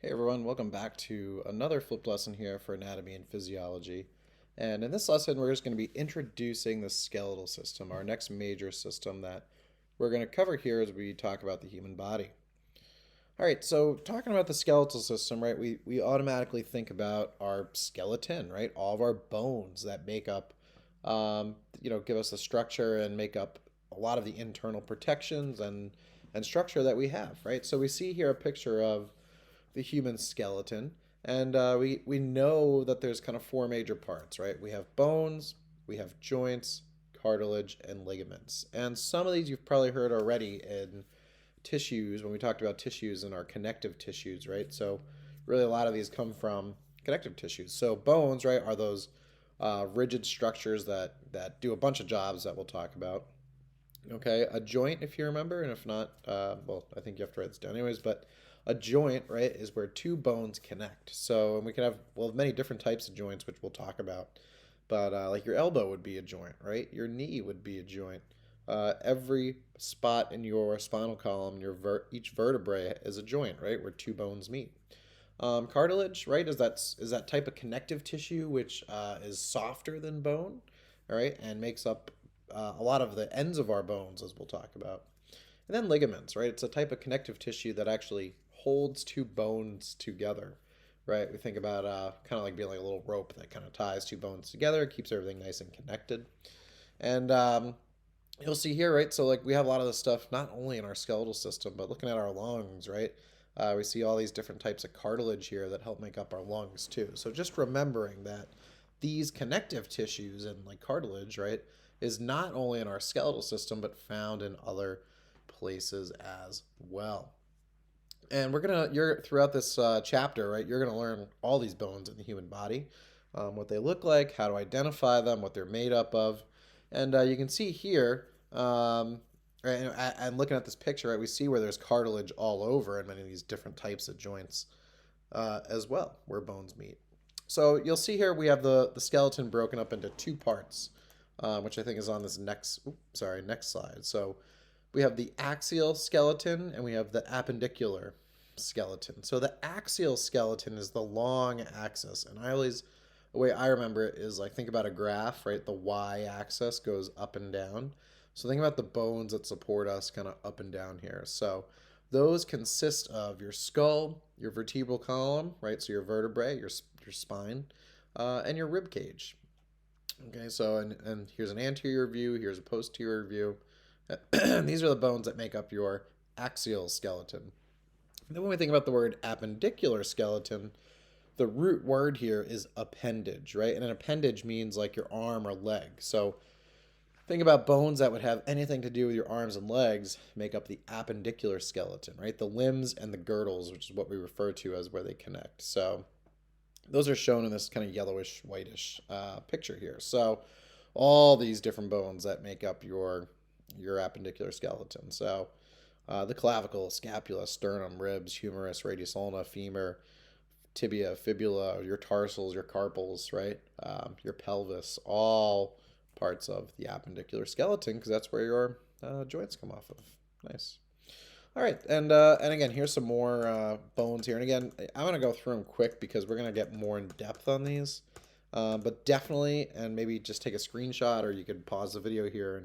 Hey everyone, welcome back to another flipped lesson here for anatomy and physiology. And in this lesson, we're just going to be introducing the skeletal system, our next major system that we're going to cover here as we talk about the human body. All right, so talking about the skeletal system, right, we automatically think about our skeleton, right? All of our bones that make up, give us the structure and make up a lot of the internal protections and structure that we have, right? So we see here a picture of the human skeleton, and we know that there's kind of four major parts, right? We have bones, we have joints, cartilage, and ligaments. And some of these you've probably heard already in tissues when we talked about tissues and our connective tissues, right? So really a lot of these come from connective tissues. So bones, right, are those rigid structures that do a bunch of jobs that we'll talk about. Okay, a joint, if you remember, and if not, well, I think you have to write this down anyways, but a joint, right, is where two bones connect. So, and we can have, well, many different types of joints, which we'll talk about. But like your elbow would be a joint, right? Your knee would be a joint. Every spot in your spinal column, each vertebrae is a joint, right, where two bones meet. Cartilage, right, is that type of connective tissue which is softer than bone, all right, and makes up a lot of the ends of our bones, as we'll talk about. And then ligaments, right? It's a type of connective tissue that actually holds two bones together, right? We think about kind of like being like a little rope that kind of ties two bones together, keeps everything nice and connected. And you'll see here, right? So like we have a lot of this stuff not only in our skeletal system, but looking at our lungs, right? We see all these different types of cartilage here that help make up our lungs too. So just remembering that these connective tissues and like cartilage, right, is not only in our skeletal system but found in other places as well. And you're throughout this chapter, right? You're gonna learn all these bones in the human body, what they look like, how to identify them, what they're made up of, and you can see here, and looking at this picture, right, we see where there's cartilage all over in many of these different types of joints as well, where bones meet. So you'll see here we have the skeleton broken up into two parts, which I think is on this next slide. So we have the axial skeleton and we have the appendicular skeleton. So the axial skeleton is the long axis, and the way I remember it is like think about a graph, right? The y-axis goes up and down. So think about the bones that support us kind of up and down here. So those consist of your skull, your vertebral column, right? So your vertebrae, your spine, and your rib cage. Okay, so and here's an anterior view, here's a posterior view. These are the bones that make up your axial skeleton. And then when we think about the word appendicular skeleton, the root word here is appendage, right? And an appendage means like your arm or leg. So think about bones that would have anything to do with your arms and legs make up the appendicular skeleton, right? The limbs and the girdles, which is what we refer to as where they connect. So those are shown in this kind of yellowish, whitish picture here. So all these different bones that make up your appendicular skeleton. So the clavicle, scapula, sternum, ribs, humerus, radius ulna, femur, tibia, fibula, your tarsals, your carpals, right? Your pelvis, all parts of the appendicular skeleton because that's where your joints come off of. Nice. All right, and again, here's some more bones here. And again, I'm gonna go through them quick because we're gonna get more in depth on these. But definitely, and maybe just take a screenshot, or you could pause the video here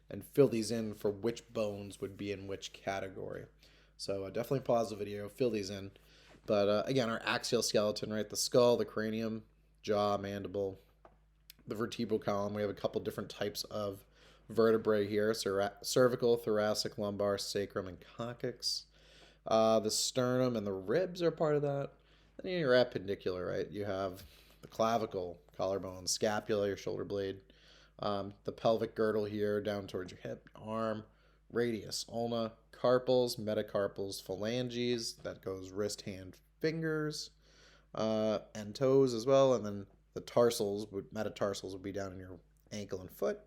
and fill these in for which bones would be in which category. So definitely pause the video, fill these in. But again, our axial skeleton, right? The skull, the cranium, jaw, mandible, the vertebral column. We have a couple different types of vertebrae here: cervical, thoracic, lumbar, sacrum, and coccyx. The sternum and the ribs are part of that. Then your appendicular, right? You have the clavicle, collarbone, scapula, your shoulder blade, the pelvic girdle here down towards your hip, arm, radius, ulna, carpals, metacarpals, phalanges, that goes wrist, hand, fingers, and toes as well, and then the metatarsals would be down in your ankle and foot.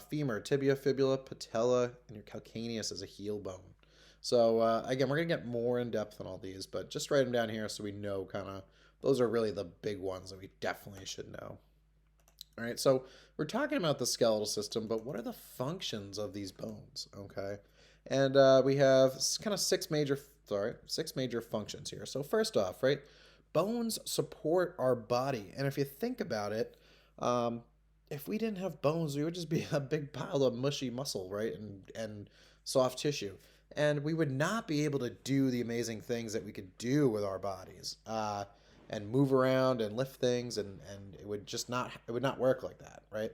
Femur, tibia, fibula, patella, and your calcaneus is a heel bone. So again, we're going to get more in depth on all these, but just write them down here so we know kind of, those are really the big ones that we definitely should know. All right, so we're talking about the skeletal system, but what are the functions of these bones, okay? And we have kind of six major functions here. So first off, right, bones support our body. And if you think about it, um, if we didn't have bones, we would just be a big pile of mushy muscle, right, and soft tissue. And we would not be able to do the amazing things that we could do with our bodies, and move around and lift things, and it would not work like that, right?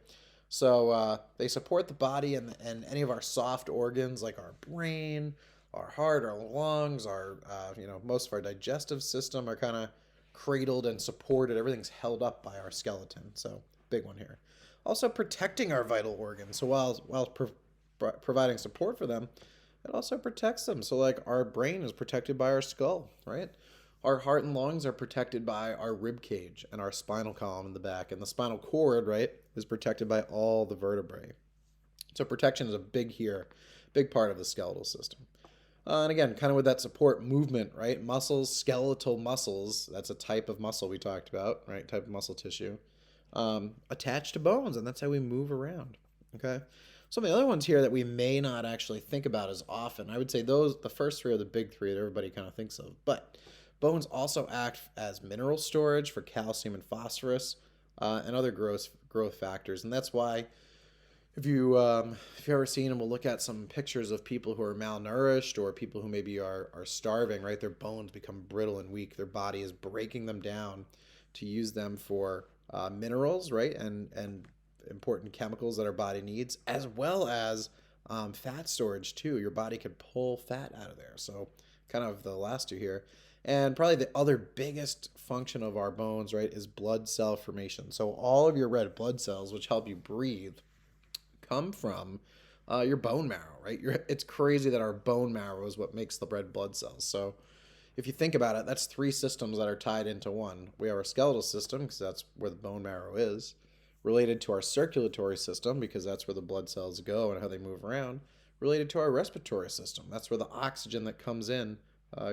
So they support the body and any of our soft organs like our brain, our heart, our lungs, our most of our digestive system are kind of cradled and supported. Everything's held up by our skeleton. So big one here. Also protecting our vital organs. So providing support for them, it also protects them. So like our brain is protected by our skull, right? Our heart and lungs are protected by our rib cage and our spinal column in the back. And the spinal cord, right, is protected by all the vertebrae. So protection is a big part of the skeletal system. And again, kind of with that support movement, right? Muscles, skeletal muscles, that's a type of muscle we talked about, right? Type of muscle tissue. Attached to bones, and that's how we move around, okay? Some of the other ones here that we may not actually think about as often, I would say the first three are the big three that everybody kind of thinks of. But bones also act as mineral storage for calcium and phosphorus, and other growth factors. And that's why if you've ever seen, and we'll look at some pictures of people who are malnourished or people who maybe are starving, right? Their bones become brittle and weak. Their body is breaking them down to use them for minerals, right? And important chemicals that our body needs, as well as fat storage too. Your body can pull fat out of there. So kind of the last two here. And probably the other biggest function of our bones, right, is blood cell formation. So all of your red blood cells, which help you breathe, come from your bone marrow, right? It's crazy that our bone marrow is what makes the red blood cells. So if you think about it, that's three systems that are tied into one. We have our skeletal system, because that's where the bone marrow is, related to our circulatory system, because that's where the blood cells go and how they move around, related to our respiratory system. That's where the oxygen that comes in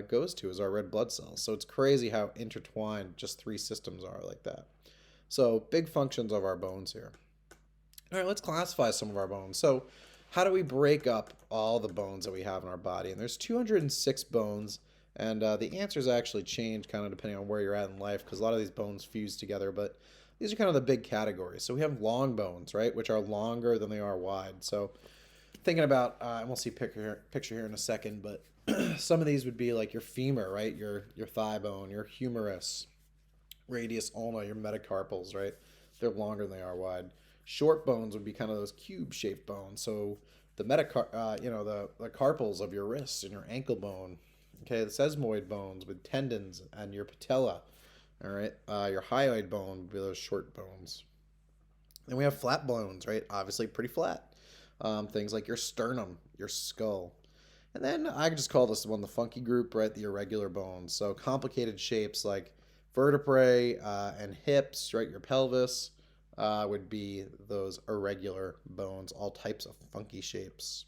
goes to, is our red blood cells. So it's crazy how intertwined just three systems are like that. So big functions of our bones here. All right, let's classify some of our bones. So how do we break up all the bones that we have in our body? And there's 206 bones, and the answers actually change kind of depending on where you're at in life, because a lot of these bones fuse together, but these are kind of the big categories. So we have long bones, right, which are longer than they are wide. So thinking about, and we'll see picture here in a second, but some of these would be like your femur, right, your thigh bone, your humerus, radius ulna, your metacarpals, right? They're longer than they are wide. Short bones would be kind of those cube-shaped bones. So the the carpals of your wrists and your ankle bone. Okay, the sesamoid bones with tendons and your patella. All right, your hyoid bone would be those short bones. Then we have flat bones, right? Obviously pretty flat. Things like your sternum, your skull. And then I could just call this one the funky group, right? The irregular bones. So complicated shapes like vertebrae and hips, right? Your pelvis would be those irregular bones, all types of funky shapes.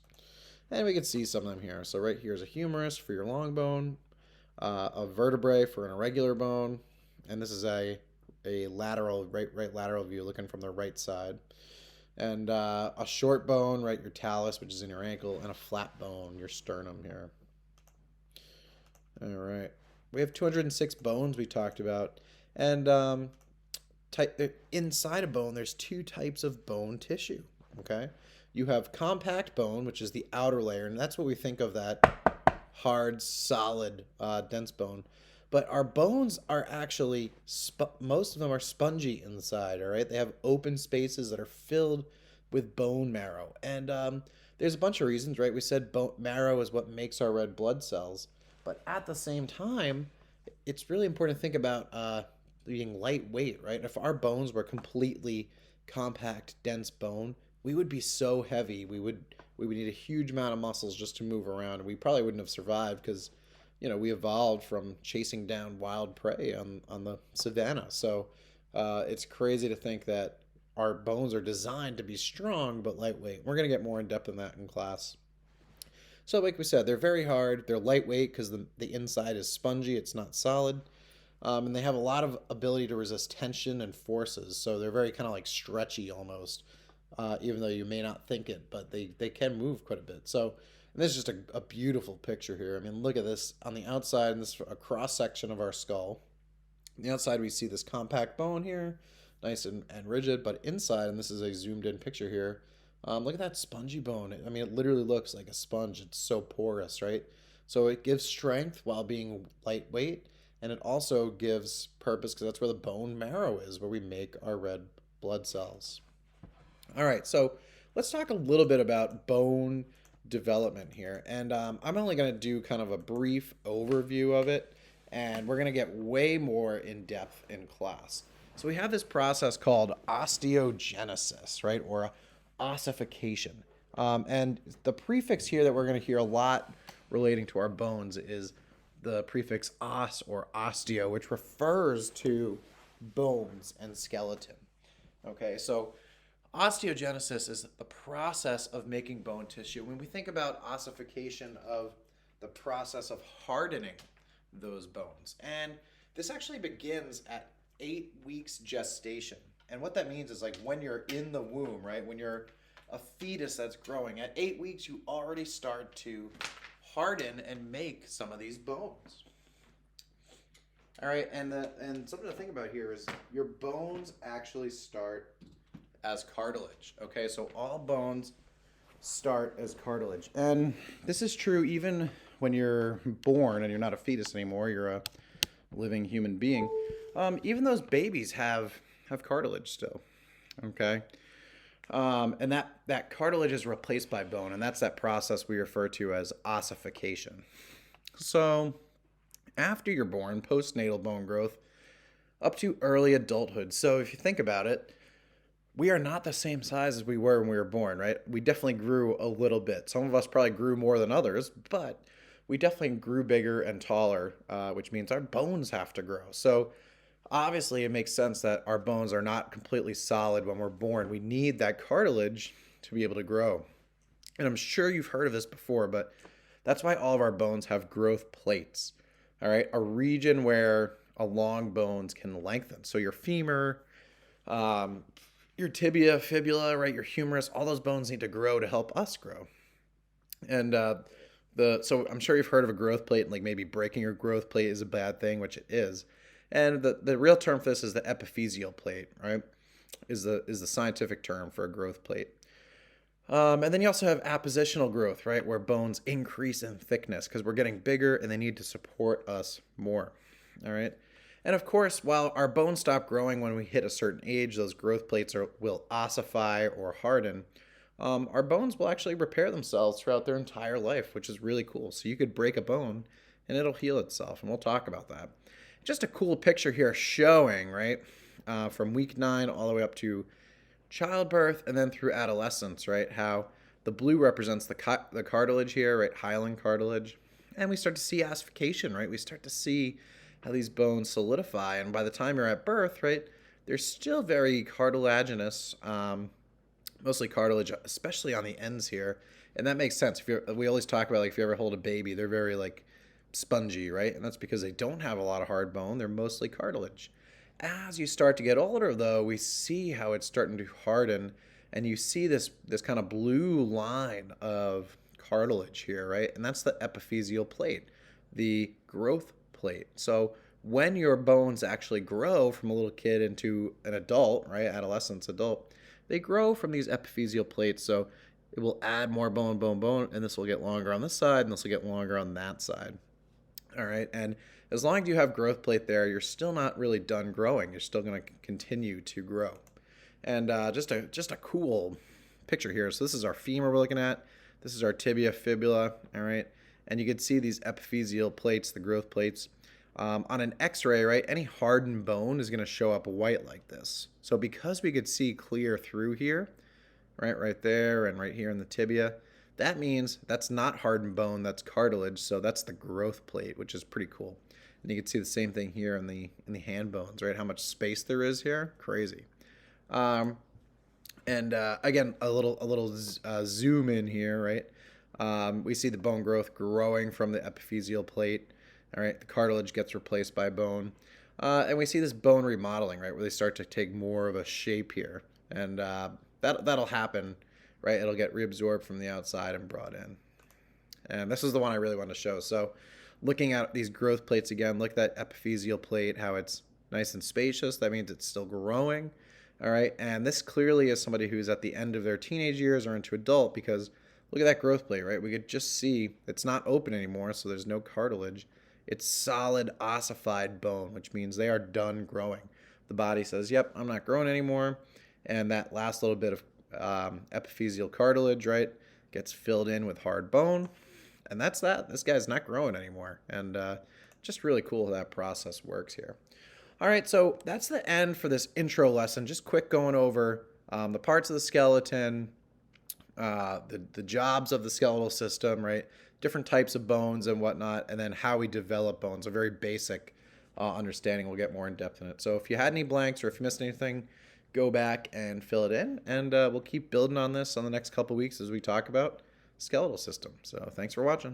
And we can see some of them here. So right here is a humerus for your long bone, a vertebrae for an irregular bone, and this is a lateral, right lateral view looking from the right side. And a short bone, right, your talus, which is in your ankle, and a flat bone, your sternum here. All right. We have 206 bones we talked about. And inside a bone, there's two types of bone tissue, okay? You have compact bone, which is the outer layer, and that's what we think of that hard, solid, dense bone. But our bones are actually, most of them are spongy inside, all right? They have open spaces that are filled with bone marrow. And there's a bunch of reasons, right? We said bone marrow is what makes our red blood cells. But at the same time, it's really important to think about being lightweight, right? If our bones were completely compact, dense bone, we would be so heavy. We would need a huge amount of muscles just to move around. And we probably wouldn't have survived because we evolved from chasing down wild prey on the savannah. So it's crazy to think that our bones are designed to be strong but lightweight. We're going to get more in depth in that in class. So like we said, they're very hard. They're lightweight because the inside is spongy. It's not solid. And they have a lot of ability to resist tension and forces. So they're very kind of like stretchy almost, even though you may not think it, but they can move quite a bit. So And this is just a beautiful picture here. I mean, look at this on the outside, and this is a cross section of our skull. On the outside, we see this compact bone here, nice and rigid, but inside, and this is a zoomed in picture here, look at that spongy bone. I mean, it literally looks like a sponge. It's so porous, right? So it gives strength while being lightweight, and it also gives purpose because that's where the bone marrow is, where we make our red blood cells. All right, so let's talk a little bit about bone development here. And I'm only going to do kind of a brief overview of it, and we're going to get way more in depth in class. So we have this process called osteogenesis, right, or ossification. And the prefix here that we're going to hear a lot relating to our bones is the prefix os or osteo, which refers to bones and skeleton. Okay, so osteogenesis is the process of making bone tissue. When we think about ossification, of the process of hardening those bones. And this actually begins at 8 weeks gestation. And what that means is like when you're in the womb, right? When you're a fetus that's growing, at 8 weeks you already start to harden and make some of these bones. All right, and something to think about here is your bones actually start as cartilage. Okay, so all bones start as cartilage. And this is true even when you're born and you're not a fetus anymore, you're a living human being. Even those babies have cartilage still. Okay. And that cartilage is replaced by bone, and that's that process we refer to as ossification. So after you're born, postnatal bone growth up to early adulthood. So if you think about it, we are not the same size as we were when we were born, right? We definitely grew a little bit. Some of us probably grew more than others, but we definitely grew bigger and taller, which means our bones have to grow. So obviously it makes sense that our bones are not completely solid when we're born. We need that cartilage to be able to grow. And I'm sure you've heard of this before, but that's why all of our bones have growth plates, all right? A region where long bones can lengthen. So your femur, your tibia, fibula, right, your humerus, all those bones need to grow to help us grow. And so I'm sure you've heard of a growth plate, and like maybe breaking your growth plate is a bad thing, which it is. And the real term for this is the epiphyseal plate, right? Is the scientific term for a growth plate. And then you also have appositional growth, right, where bones increase in thickness because we're getting bigger and they need to support us more. All right. And of course, while our bones stop growing when we hit a certain age, those growth plates will ossify or harden. Our bones will actually repair themselves throughout their entire life, which is really cool. So you could break a bone and it'll heal itself, and we'll talk about that. Just a cool picture here showing, right, from week 9 all the way up to childbirth and then through adolescence, right, how the blue represents the cartilage here, right, hyaline cartilage, and we start to see ossification, right? We start to see how these bones solidify, and by the time you're at birth, right, they're still very cartilaginous, mostly cartilage, especially on the ends here, and that makes sense. We always talk about, like, if you ever hold a baby, they're very, like, spongy, right? And that's because they don't have a lot of hard bone. They're mostly cartilage. As you start to get older, though, we see how it's starting to harden, and you see this kind of blue line of cartilage here, right? And that's the epiphyseal plate, the growth plate. So when your bones actually grow from a little kid into an adult, right, adolescence, adult, they grow from these epiphyseal plates. So it will add more bone, and this will get longer on this side, and this will get longer on that side. All right, and as long as you have growth plate there, you're still not really done growing. You're still going to continue to grow. And just a cool picture here. So this is our femur we're looking at. This is our tibia, fibula, all right? And you can see these epiphyseal plates, the growth plates. On an x-ray, right, any hardened bone is going to show up white like this. So because we could see clear through here, right there and right here in the tibia, that means that's not hardened bone, that's cartilage, so that's the growth plate, which is pretty cool. And you can see the same thing here in the hand bones, right? How much space there is here, crazy. And again, a little zoom in here, right? We see the bone growth growing from the epiphyseal plate. All right, the cartilage gets replaced by bone, and we see this bone remodeling, right, where they start to take more of a shape here, and that'll happen. Right, it'll get reabsorbed from the outside and brought in. And this is the one I really want to show. So looking at these growth plates again, look at that epiphyseal plate, how it's nice and spacious. That means it's still growing. All right. And this clearly is somebody who's at the end of their teenage years or into adult, because look at that growth plate, right? We could just see it's not open anymore, so there's no cartilage. It's solid ossified bone, which means they are done growing. The body says, yep, I'm not growing anymore. And that last little bit of epiphyseal cartilage, right, gets filled in with hard bone. And that's that. This guy's not growing anymore. And just really cool how that process works here. All right, so that's the end for this intro lesson. Just quick going over the parts of the skeleton, the jobs of the skeletal system, right? Different types of bones and whatnot, and then how we develop bones. A very basic understanding. We'll get more in depth in it. So if you had any blanks or if you missed anything, go back and fill it in, and we'll keep building on this on the next couple weeks as we talk about skeletal system. So thanks for watching.